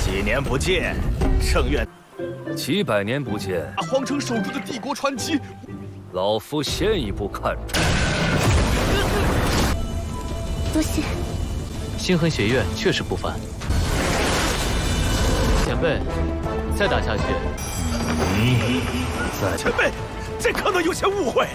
几年不见，圣院700年不见，皇城守住的帝国传奇。老夫先一步看出。多谢。星痕学院确实不凡。前辈，再打下去，前辈，这可能有些误会。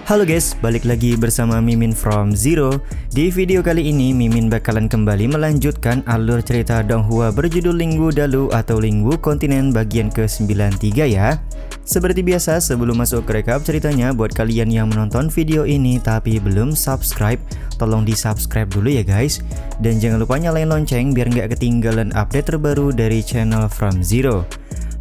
Halo guys, balik lagi bersama Mimin from Zero. Di video kali ini Mimin bakalan kembali melanjutkan alur cerita Donghua berjudul Linggu Dalu atau Linggu Kontinen bagian ke-93 ya. Seperti biasa, sebelum masuk ke rekap ceritanya, buat kalian yang menonton video ini tapi belum subscribe, tolong di subscribe dulu ya guys. Dan jangan lupa nyalain lonceng biar nggak ketinggalan update terbaru dari channel From Zero.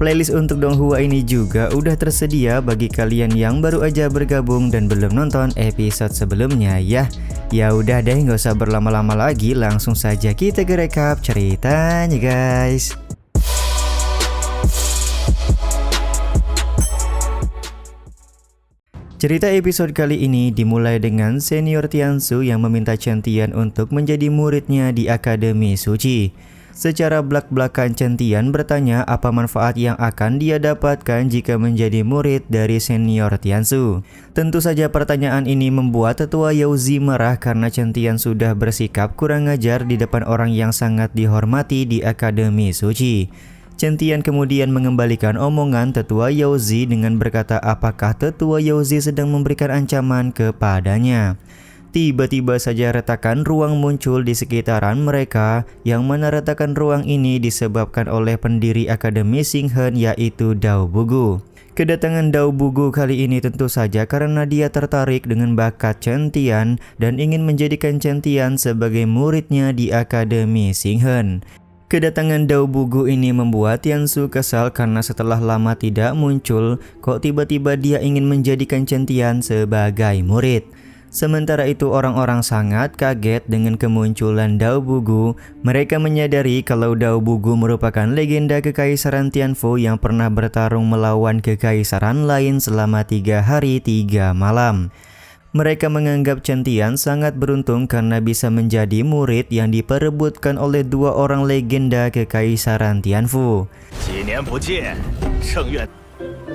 Playlist untuk Donghua ini juga udah tersedia bagi kalian yang baru aja bergabung dan belum nonton episode sebelumnya ya. Ya udah deh, nggak usah berlama-lama lagi, langsung saja kita ke rekap ceritanya guys. Cerita episode kali ini dimulai dengan senior Tiansu yang meminta Chen Tian untuk menjadi muridnya di Akademi Suci. Secara belak-belakan Chen Tian bertanya apa manfaat yang akan dia dapatkan jika menjadi murid dari senior Tiansu. Tentu saja pertanyaan ini membuat tetua Yaozi marah karena Chen Tian sudah bersikap kurang ajar di depan orang yang sangat dihormati di Akademi Suci. Chen Tian kemudian mengembalikan omongan tetua Yaozi dengan berkata apakah tetua Yaozi sedang memberikan ancaman kepadanya. Tiba-tiba saja retakan ruang muncul di sekitaran mereka, yang mana retakan ruang ini disebabkan oleh pendiri Akademi Xinghen yaitu Dao Bugu. Kedatangan Dao Bugu kali ini tentu saja karena dia tertarik dengan bakat Chen Tian dan ingin menjadikan Chen Tian sebagai muridnya di Akademi Xinghen. Kedatangan Dao Bugu ini membuat Tiansu kesal karena setelah lama tidak muncul, kok tiba-tiba dia ingin menjadikan Chen Tian sebagai murid. Sementara itu orang-orang sangat kaget dengan kemunculan Dao Bugu. Mereka menyadari kalau Dao Bugu merupakan legenda kekaisaran Tianfu yang pernah bertarung melawan kekaisaran lain selama 3 hari 3 malam. Mereka menganggap Chen Tian sangat beruntung karena bisa menjadi murid yang diperebutkan oleh 2 orang legenda kekaisaran Tianfu. 几年不见，圣院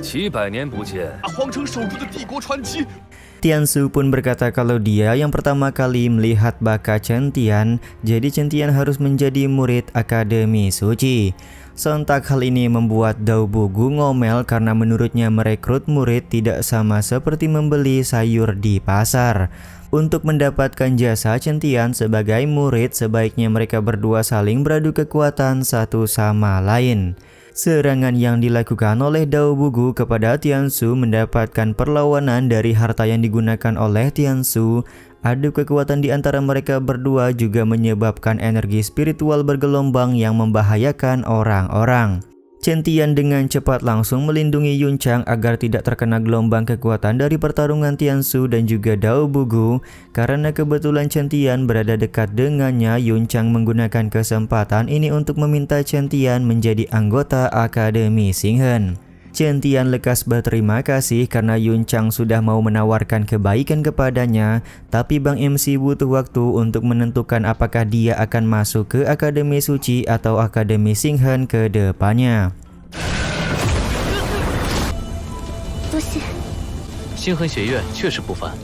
700年不见，皇城守住的帝国传奇。 Tiansu pun berkata kalau dia yang pertama kali melihat bakat Chen Tian, jadi Chen Tian harus menjadi murid Akademi Suci. Sontak hal ini membuat Dao Bugu ngomel karena menurutnya merekrut murid tidak sama seperti membeli sayur di pasar. Untuk mendapatkan jasa Chen Tian sebagai murid, sebaiknya mereka berdua saling beradu kekuatan satu sama lain. Serangan yang dilakukan oleh Dao Bugu kepada Tiansu mendapatkan perlawanan dari harta yang digunakan oleh Tiansu. Adu kekuatan di antara mereka berdua juga menyebabkan energi spiritual bergelombang yang membahayakan orang-orang. Chen Tian dengan cepat langsung melindungi Yun Chang agar tidak terkena gelombang kekuatan dari pertarungan Tiansu dan juga Dao Bugu. Karena kebetulan Chen Tian berada dekat dengannya, Yun Chang menggunakan kesempatan ini untuk meminta Chen Tian menjadi anggota Akademi Xinghen. Chen Tian lekas berterima kasih karena Yun Chang sudah mau menawarkan kebaikan kepadanya, tapi Bang MC butuh waktu untuk menentukan apakah dia akan masuk ke Akademi Suci atau Akademi Xinghen ke depannya. 多谢。星痕学院确实不凡。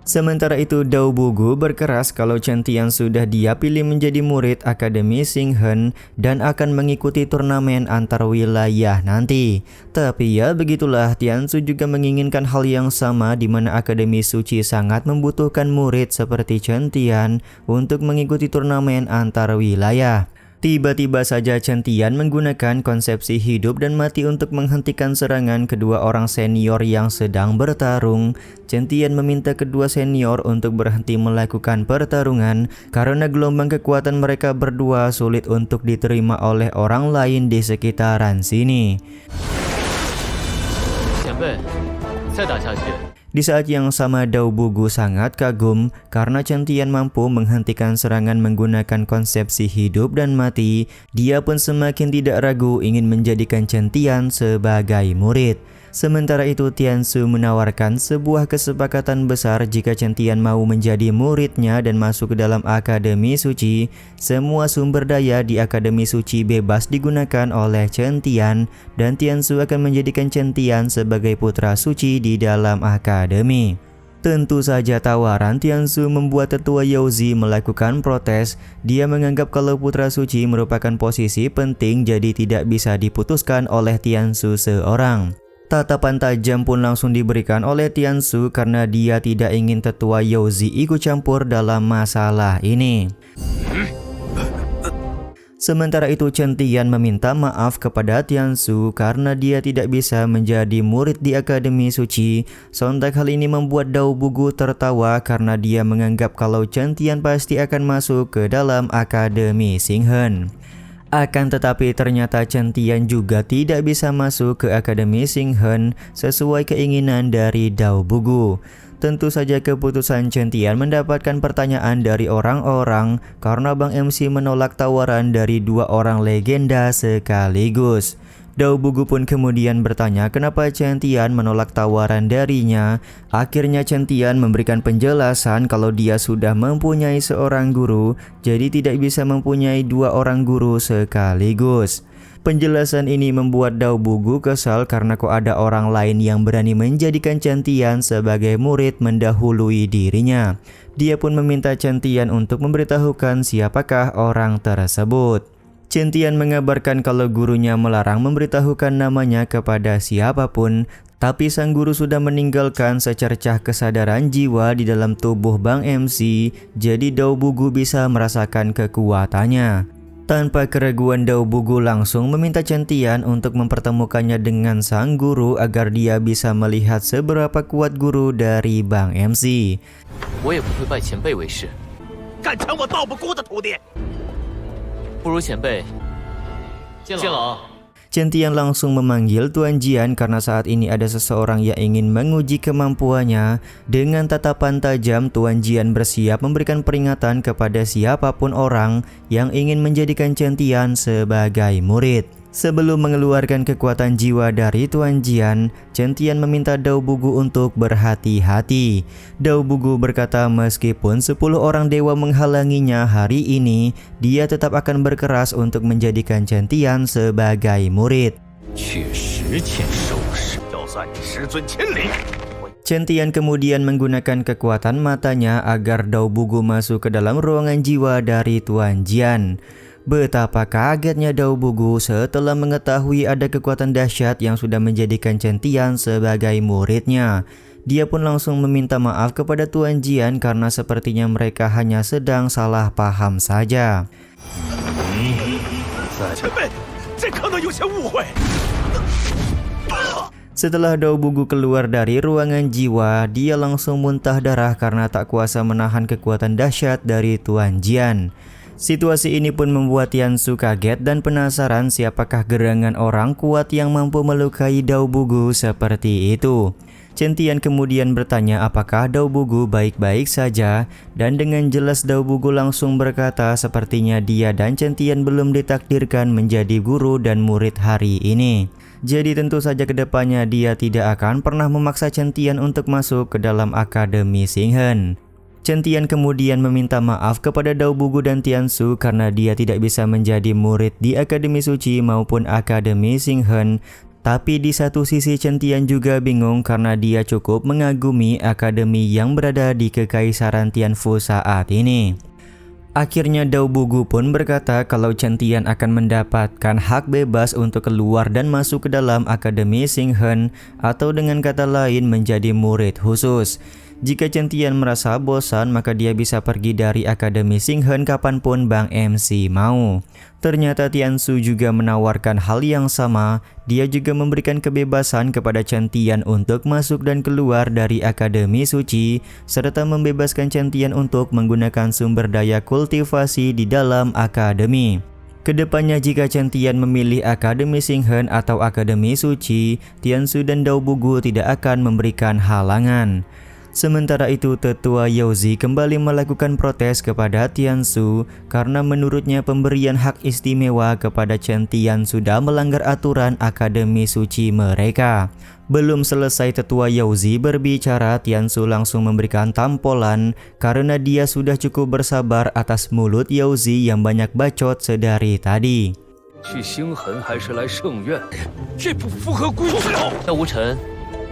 Sementara itu Dao Bugu berkeras kalau Chen Tian sudah dia pilih menjadi murid Akademi Xinghen dan akan mengikuti turnamen antar wilayah nanti. Tapi ya begitulah, Tiansu juga menginginkan hal yang sama di mana Akademi Suci sangat membutuhkan murid seperti Chen Tian untuk mengikuti turnamen antar wilayah. Tiba-tiba saja Chen Tian menggunakan konsepsi hidup dan mati untuk menghentikan serangan kedua orang senior yang sedang bertarung. Chen Tian meminta kedua senior untuk berhenti melakukan pertarungan karena gelombang kekuatan mereka berdua sulit untuk diterima oleh orang lain di sekitaran sini. 前辈，再打下去， Di saat yang sama Dao Bugu sangat kagum karena Chen Tian mampu menghentikan serangan menggunakan konsepsi hidup dan mati. Dia pun semakin tidak ragu ingin menjadikan Chen Tian sebagai murid. Sementara itu Tiansu menawarkan sebuah kesepakatan besar jika Chen Tian mau menjadi muridnya dan masuk ke dalam Akademi Suci. Semua sumber daya di Akademi Suci bebas digunakan oleh Chen Tian dan Tiansu akan menjadikan Chen Tian sebagai putra suci di dalam akademi. Tentu saja tawaran Tiansu membuat tetua Youzi melakukan protes. Dia menganggap kalau putra suci merupakan posisi penting jadi tidak bisa diputuskan oleh Tiansu seorang. Tatapan tajam pun langsung diberikan oleh Tiansu karena dia tidak ingin tetua Youzi ikut campur dalam masalah ini. Sementara itu Chen Tian meminta maaf kepada Tiansu karena dia tidak bisa menjadi murid di Akademi Suci. Sontak hal ini membuat Dao Bugu tertawa karena dia menganggap kalau Chen Tian pasti akan masuk ke dalam Akademi Xinghen. Akan tetapi ternyata Chen Tian juga tidak bisa masuk ke Akademi Xinghen sesuai keinginan dari Dao Bugu. Tentu saja keputusan Chen Tian mendapatkan pertanyaan dari orang-orang karena Bang MC menolak tawaran dari dua orang legenda sekaligus. Dao Bugu pun kemudian bertanya kenapa Chen Tian menolak tawaran darinya. Akhirnya Chen Tian memberikan penjelasan kalau dia sudah mempunyai seorang guru, jadi tidak bisa mempunyai dua orang guru sekaligus. Penjelasan ini membuat Dao Bugu kesal karena kok ada orang lain yang berani menjadikan Chen Tian sebagai murid mendahului dirinya. Dia pun meminta Chen Tian untuk memberitahukan siapakah orang tersebut. Chen Tian mengabarkan kalau gurunya melarang memberitahukan namanya kepada siapapun, tapi sang guru sudah meninggalkan secercah kesadaran jiwa di dalam tubuh Bang MC, jadi Dao Bugu bisa merasakan kekuatannya. Tanpa keraguan Dao Bugu langsung meminta Chen Tian untuk mempertemukannya dengan sang guru agar dia bisa melihat seberapa kuat guru dari Bang MC. 我也不会拜前辈为师， 敢抢我道不孤的徒弟！ 不如前辈见老。 Chen Tian langsung memanggil Tuan Jian karena saat ini ada seseorang yang ingin menguji kemampuannya. Dengan tatapan tajam, Tuan Jian bersiap memberikan peringatan kepada siapapun orang yang ingin menjadikan Chen Tian sebagai murid. Sebelum mengeluarkan kekuatan jiwa dari Tuan Jian, Chen Tian meminta Dao Bugu untuk berhati-hati. Dao Bugu berkata meskipun 10 orang dewa menghalanginya hari ini, dia tetap akan berkeras untuk menjadikan Chen Tian sebagai murid. 确实欠收拾，要算你师尊亲临。 Chen Tian kemudian menggunakan kekuatan matanya agar Dao Bugu masuk ke dalam ruangan jiwa dari Tuan Jian. Betapa kagetnya Dao Bugu setelah mengetahui ada kekuatan dahsyat yang sudah menjadikan Chen Tian sebagai muridnya. Dia pun langsung meminta maaf kepada Tuan Jian karena sepertinya mereka hanya sedang salah paham saja. 前辈，这可能有些误会。 Setelah Dao Bugu keluar dari ruangan jiwa, dia langsung muntah darah karena tak kuasa menahan kekuatan dahsyat dari Tuan Jian. Situasi ini pun membuat Tiansu kaget dan penasaran siapakah gerangan orang kuat yang mampu melukai Dao Bugu seperti itu. Chen Tian kemudian bertanya apakah Dao Bugu baik-baik saja, dan dengan jelas Dao Bugu langsung berkata sepertinya dia dan Chen Tian belum ditakdirkan menjadi guru dan murid hari ini. Jadi tentu saja kedepannya dia tidak akan pernah memaksa Chen Tian untuk masuk ke dalam Akademi Xinghen. Chen Tian kemudian meminta maaf kepada Dao Bugu dan Tiansu karena dia tidak bisa menjadi murid di Akademi Suci maupun Akademi Xinghen. Tapi di satu sisi Chen Tian juga bingung karena dia cukup mengagumi akademi yang berada di Kekaisaran Tianfu saat ini. Akhirnya Dao Bugu pun berkata kalau Chen Tian akan mendapatkan hak bebas untuk keluar dan masuk ke dalam Akademi Xinghen, atau dengan kata lain menjadi murid khusus. Jika Chen Tian merasa bosan, maka dia bisa pergi dari Akademi Xinghen kapanpun Bang MC mau. Ternyata Tiansu juga menawarkan hal yang sama. Dia juga memberikan kebebasan kepada Chen Tian untuk masuk dan keluar dari Akademi Suci, serta membebaskan Chen Tian untuk menggunakan sumber daya kultivasi di dalam akademi. Kedepannya jika Chen Tian memilih Akademi Xinghen atau Akademi Suci, Tiansu dan Dao Bugu tidak akan memberikan halangan. Sementara itu tetua Youzi kembali melakukan protes kepada Tiansu karena menurutnya pemberian hak istimewa kepada Chen Tian sudah melanggar aturan Akademi Suci mereka. Belum selesai tetua Yauzi berbicara, Tiansu langsung memberikan tampolan karena dia sudah cukup bersabar atas mulut Yauzi yang banyak bacot sedari tadi. 去星痕还是来圣院？这不符合规矩了。那无尘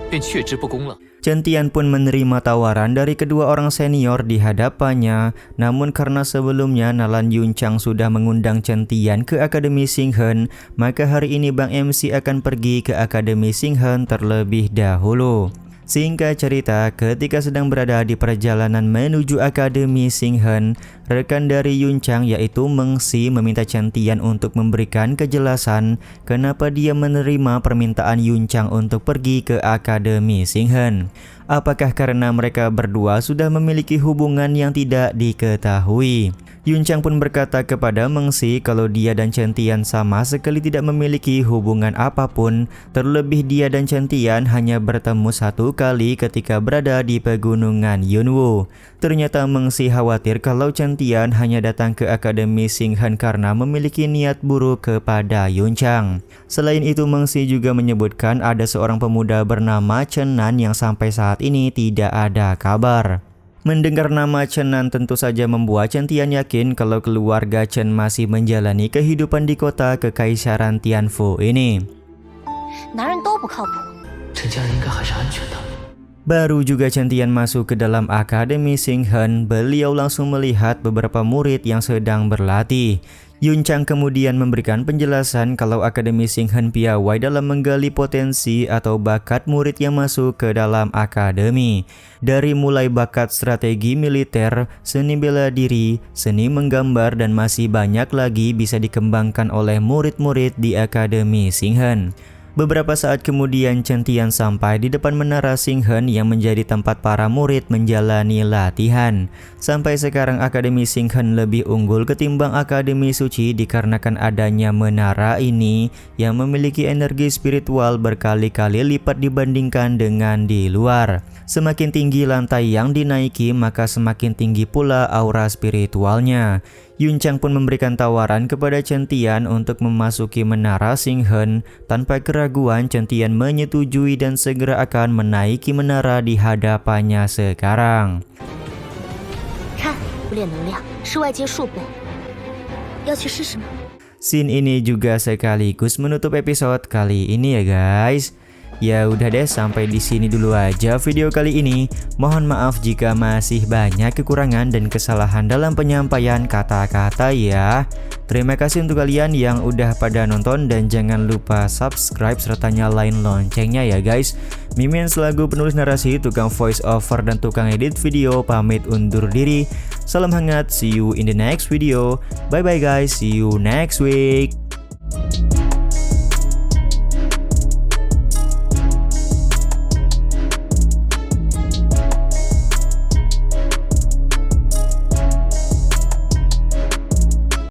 便却之不恭了。 Chen Tian pun menerima tawaran dari kedua orang senior di hadapannya, namun karena sebelumnya Nalan Yunchang sudah mengundang Chen Tian ke Akademi Xinghen, maka hari ini Bang MC akan pergi ke Akademi Xinghen terlebih dahulu. Singkat cerita, ketika sedang berada di perjalanan menuju Akademi Xinghen, rekan dari Yunchang yaitu Meng Si meminta Chen Tian untuk memberikan kejelasan kenapa dia menerima permintaan Yunchang untuk pergi ke Akademi Xinghen. Apakah karena mereka berdua sudah memiliki hubungan yang tidak diketahui? Yunchang pun berkata kepada Meng Si kalau dia dan Chen Tian sama sekali tidak memiliki hubungan apapun, terlebih dia dan Chen Tian hanya bertemu satu kali ketika berada di pegunungan Yunwu. Ternyata Meng Si khawatir kalau Chen Tian hanya datang ke Akademi Xinghen karena memiliki niat buruk kepada Yunchang. Selain itu, Meng Si juga menyebutkan ada seorang pemuda bernama Chen Nan yang sampai saat ini tidak ada kabar. Mendengar nama Chen Nan tentu saja membuat Chen Tian yakin kalau keluarga Chen masih menjalani kehidupan di kota Kekaisaran Tianfu ini. 男人都不靠谱。 陈家人应该还是安全的。 Baru juga Chen Tian masuk ke dalam Akademi Xinghen, beliau langsung melihat beberapa murid yang sedang berlatih. Yunchang kemudian memberikan penjelasan kalau Akademi Xinghen piawai dalam menggali potensi atau bakat murid yang masuk ke dalam akademi. Dari mulai bakat strategi militer, seni bela diri, seni menggambar, dan masih banyak lagi bisa dikembangkan oleh murid-murid di Akademi Xinghen. Beberapa saat kemudian Chen Tian sampai di depan menara Xinghen yang menjadi tempat para murid menjalani latihan. Sampai sekarang Akademi Xinghen lebih unggul ketimbang Akademi Suci dikarenakan adanya menara ini yang memiliki energi spiritual berkali-kali lipat dibandingkan dengan di luar. Semakin tinggi lantai yang dinaiki, maka semakin tinggi pula aura spiritualnya. Yunchang pun memberikan tawaran kepada Chen Tian untuk memasuki menara Xinghen. Tanpa keraguan, Chen Tian menyetujui dan segera akan menaiki menara di hadapannya sekarang. 看，不练能量是外界束缚，要去试试吗？ Scene ini juga sekaligus menutup episode kali ini ya guys. Ya udah deh, sampai di sini dulu aja video kali ini. Mohon maaf jika masih banyak kekurangan dan kesalahan dalam penyampaian kata-kata ya. Terima kasih untuk kalian yang udah pada nonton dan jangan lupa subscribe serta nyalain loncengnya ya guys. Mimin selaku penulis narasi, tukang voice over dan tukang edit video pamit undur diri. Salam hangat, see you in the next video. Bye bye guys, see you next week.